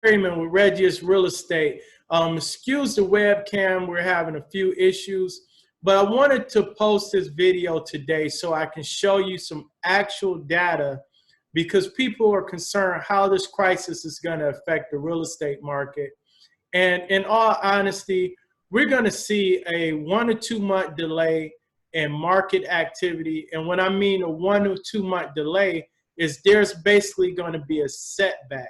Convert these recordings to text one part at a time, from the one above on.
Freeman with Regius Real Estate. Excuse the webcam, we're having a few issues, but I wanted to post this video today so I can show you some actual data, because people are concerned how this crisis is going to affect the real estate market. And in all honesty, we're going to see a 1 to 2 month delay in market activity. And when I mean a 1 to 2 month delay is there's basically going to be a setback,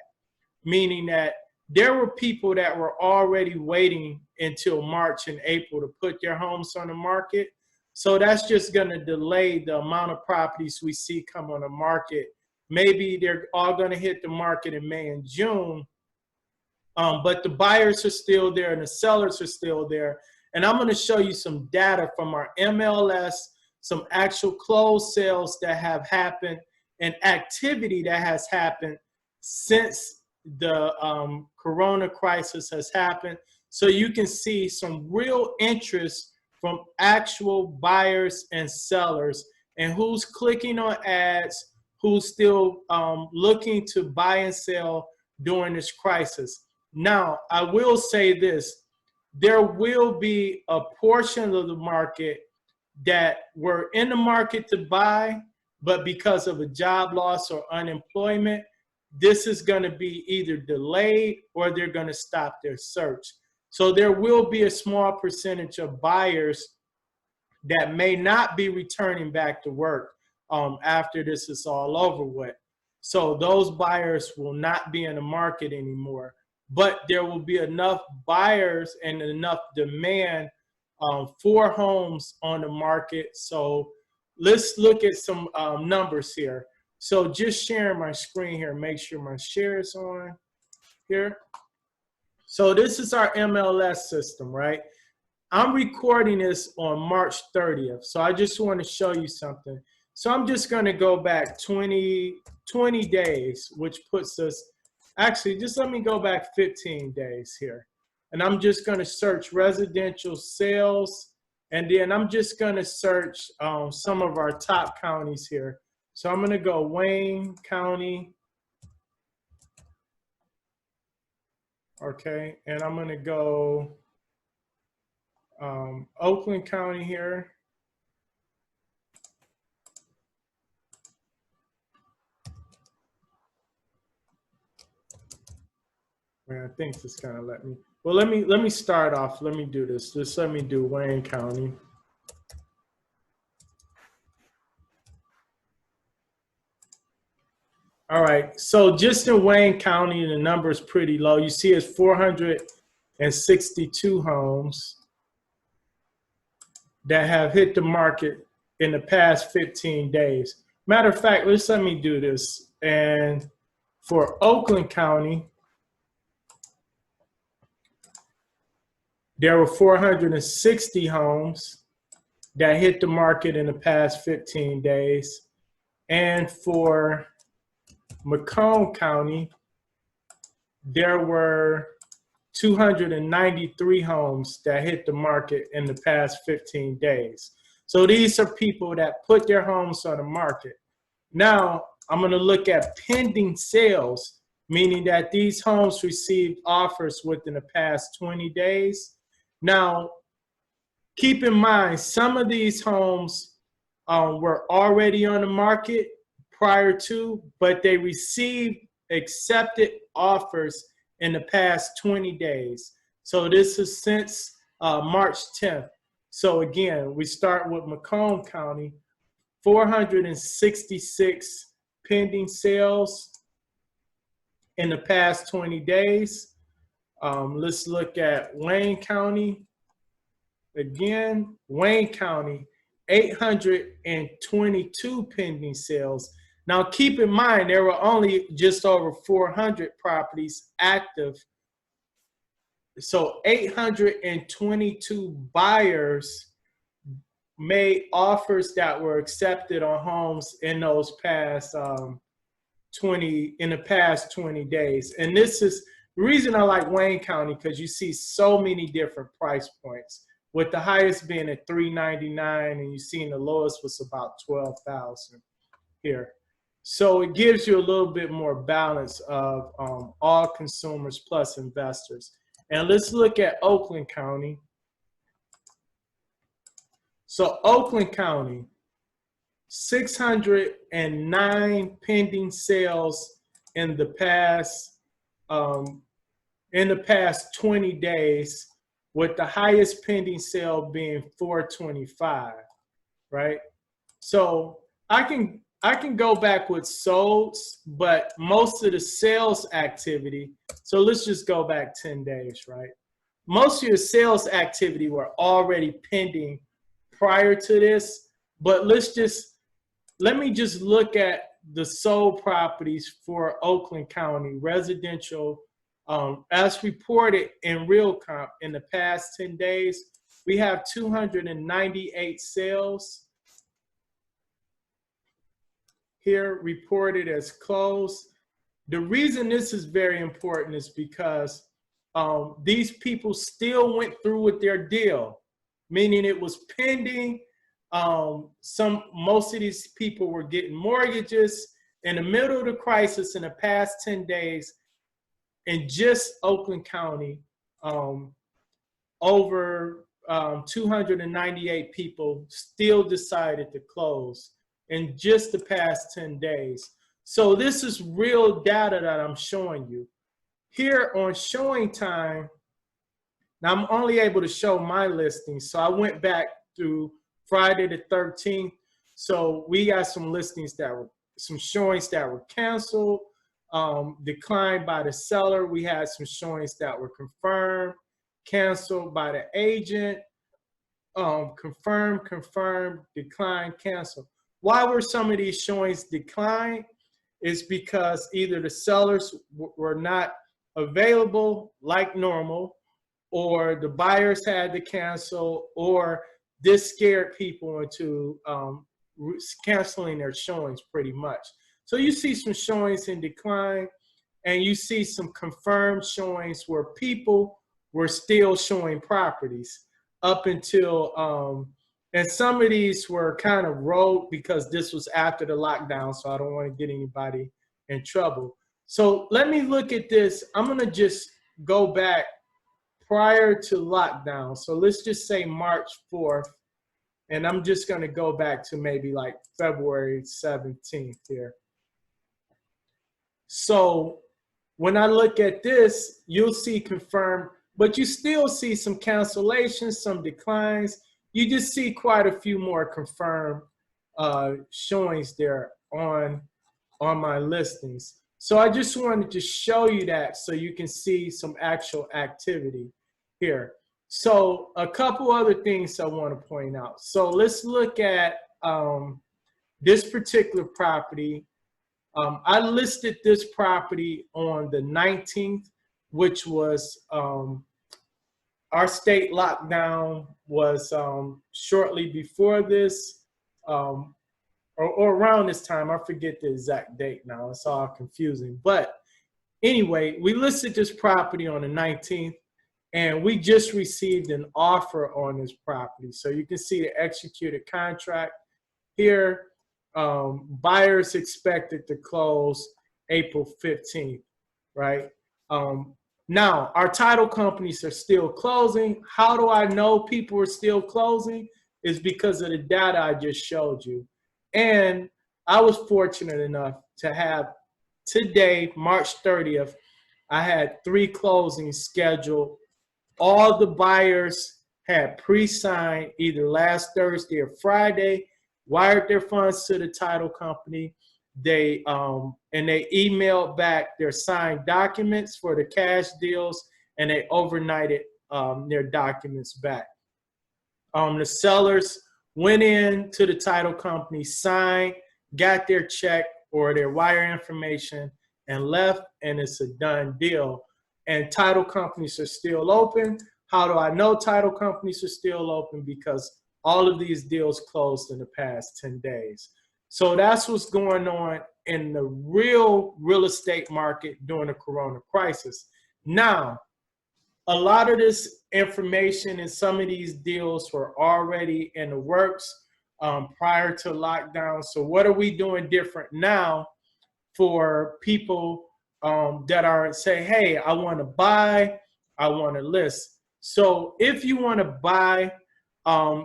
meaning that there were people that were already waiting until March and April to put their homes on the market. So that's just going to delay the amount of properties we see come on the market. Maybe they're all going to hit the market in May and June, but the buyers are still there and the sellers are still there. And I'm going to show you some data from our MLS, some actual closed sales that have happened and activity that has happened since the corona crisis has happened. So you can see some real interest from actual buyers and sellers, and who's clicking on ads, who's still looking to buy and sell during this crisis. Now, I will say this, there will be a portion of the market that were in the market to buy, but because of a job loss or unemployment, this is going to be either delayed or they're going to stop their search. So there will be a small percentage of buyers that may not be returning back to work after this is all over with. So those buyers will not be in the market anymore, but there will be enough buyers and enough demand for homes on the market. So let's look at some numbers here. So just sharing my screen here, make sure my share is on here. So this is our MLS system, right? I'm recording this on March 30th. So I just want to show you something. So I'm just going to go back 20 days, which puts us, actually, just let me go back 15 days here. And I'm just going to search residential sales. And then I'm just going to search some of our top counties here. So I'm going to go Wayne County. Okay. And I'm going to go Oakland County here. Man, I think it's gonna let me. Well, let me start off. Let me do this. Just let me do Wayne County. All right. So just in Wayne County, the number is pretty low. You see, it's 462 homes that have hit the market in the past 15 days. Matter of fact, let me do this. And for Oakland County, there were 460 homes that hit the market in the past 15 days. And for Macomb County, there were 293 homes that hit the market in the past 15 days. So these are people that put their homes on the market. Now, I'm going to look at pending sales, meaning that these homes received offers within the past 20 days. Now, keep in mind, some of these homes were already on the market prior to, but they received accepted offers in the past 20 days. So this is since March 10th. So again, we start with Macomb County, 466 pending sales in the past 20 days. Let's look at Wayne County. Again, Wayne County, 822 pending sales. Now, keep in mind, there were only just over 400 properties active. So 822 buyers made offers that were accepted on homes in those past 20 days. And this is the reason I like Wayne County, because you see so many different price points, with the highest being at $399, and you see the lowest was about $12,000 here. So it gives you a little bit more balance of all consumers plus investors. And let's look at Oakland County. So Oakland County, 609 pending sales in the past 20 days, with the highest pending sale being 425, right? So I can go back with solds, but most of the sales activity, so let's just go back 10 days, right? Most of your sales activity were already pending prior to this, but let me just look at the sold properties for Oakland County residential. As reported in RealComp in the past 10 days, we have 298 sales here reported as closed. The reason this is very important is because these people still went through with their deal, meaning it was pending. Most of these people were getting mortgages in the middle of the crisis in the past 10 days. In just Oakland County, over 298 people still decided to close in just the past 10 days. So this is real data that I'm showing you. Here on showing time, now I'm only able to show my listings, so I went back through Friday the 13th. So we got some listings that were, some showings that were canceled, declined by the seller. We had some showings that were confirmed, canceled by the agent, confirmed, declined, canceled. Why were some of these showings declined? Is because either the sellers were not available like normal, or the buyers had to cancel, or this scared people into canceling their showings pretty much. So you see some showings in decline, and you see some confirmed showings where people were still showing properties up until, and some of these were kind of rolled because this was after the lockdown, so I don't want to get anybody in trouble. So let me look at this. I'm going to just go back prior to lockdown. So let's just say March 4th, and I'm just going to go back to maybe like February 17th here. So when I look at this, you'll see confirmed, but you still see some cancellations, some declines. You just see quite a few more confirmed showings there on my listings. So I just wanted to show you that so you can see some actual activity here. So a couple other things I want to point out. So let's look at this particular property. I listed this property on the 19th, which was our state lockdown was shortly before this, or around this time. I forget the exact date now. It's all confusing. But anyway, we listed this property on the 19th, and we just received an offer on this property. So you can see the executed contract here. Buyers expected to close April 15th, right? Now, our title companies are still closing. How do I know people are still closing? Is because of the data I just showed you. And I was fortunate enough to have today, March 30th, I had 3 closings scheduled. All the buyers had pre-signed either last Thursday or Friday, wired their funds to the title company. They emailed back their signed documents for the cash deals, and they overnighted their documents back. The sellers went in to the title company, signed, got their check or their wire information, and left, and it's a done deal. And title companies are still open. How do I know title companies are still open? Because all of these deals closed in the past 10 days. So that's what's going on in the real estate market during the corona crisis. Now, a lot of this information and some of these deals were already in the works prior to lockdown. So what are we doing different now for people that are say, hey, I want to buy, I want to list. So if you want to buy,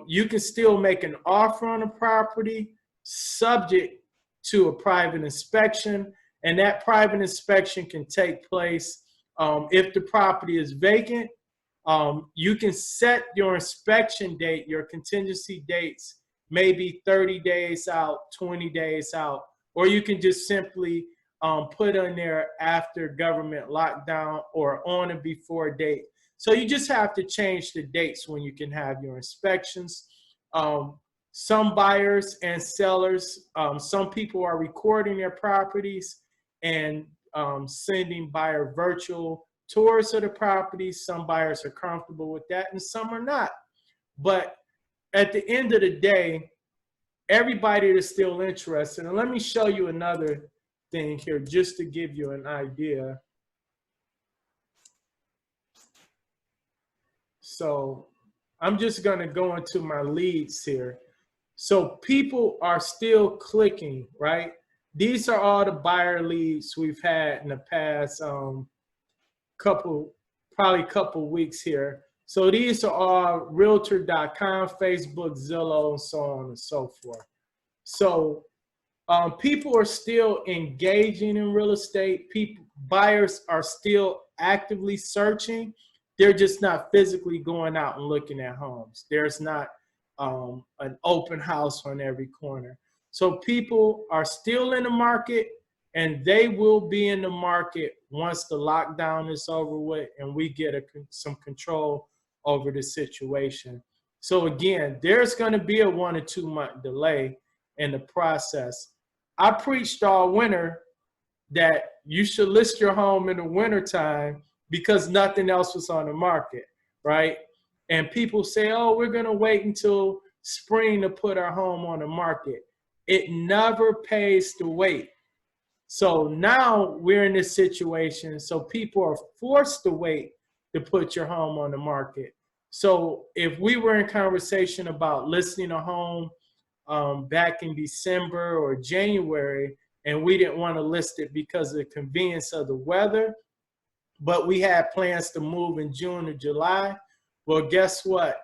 you can still make an offer on a property subject to a private inspection, and that private inspection can take place if the property is vacant. You can set your inspection date, your contingency dates, maybe 30 days out, 20 days out, or you can just simply put on there after government lockdown or on and before date. So you just have to change the dates when you can have your inspections. Some buyers and sellers, some people are recording their properties and sending buyer virtual tours of the property. Some buyers are comfortable with that and some are not. But at the end of the day, everybody is still interested. And let me show you another thing here just to give you an idea. So I'm just going to go into my leads here. So people are still clicking, right? These are all the buyer leads we've had in the past probably couple weeks here. So these are all realtor.com, Facebook, Zillow, and so on and so forth. So people are still engaging in real estate. Buyers are still actively searching. They're just not physically going out and looking at homes. There's not an open house on every corner. So people are still in the market, and they will be in the market once the lockdown is over with and we get some control over the situation. So again, there's going to be a 1 or 2 month delay in the process. I preached all winter that you should list your home in the wintertime because nothing else was on the market, right? And people say, oh, we're going to wait until spring to put our home on the market. It never pays to wait. So now we're in this situation, so people are forced to wait to put your home on the market. So if we were in conversation about listing a home back in December or January, and we didn't want to list it because of the convenience of the weather, but we had plans to move in June or July, well, guess what?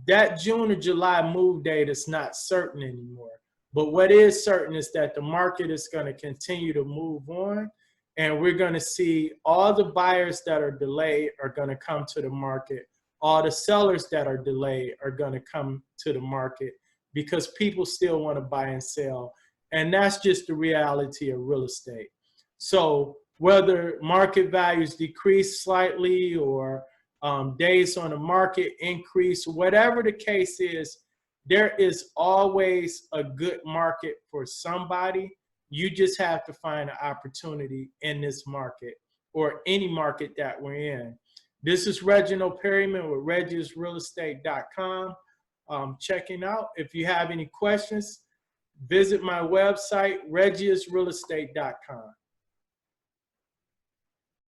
That June or July move date is not certain anymore. But what is certain is that the market is going to continue to move on, and we're going to see all the buyers that are delayed are going to come to the market. All the sellers that are delayed are going to come to the market because people still want to buy and sell. And that's just the reality of real estate. So whether market values decrease slightly or days on the market increase, whatever the case is, there is always a good market for somebody. You just have to find an opportunity in this market or any market that we're in. This is Reginald Perryman with ReggiusRealEstate.com. Checking out. If you have any questions, visit my website, ReggiusRealEstate.com.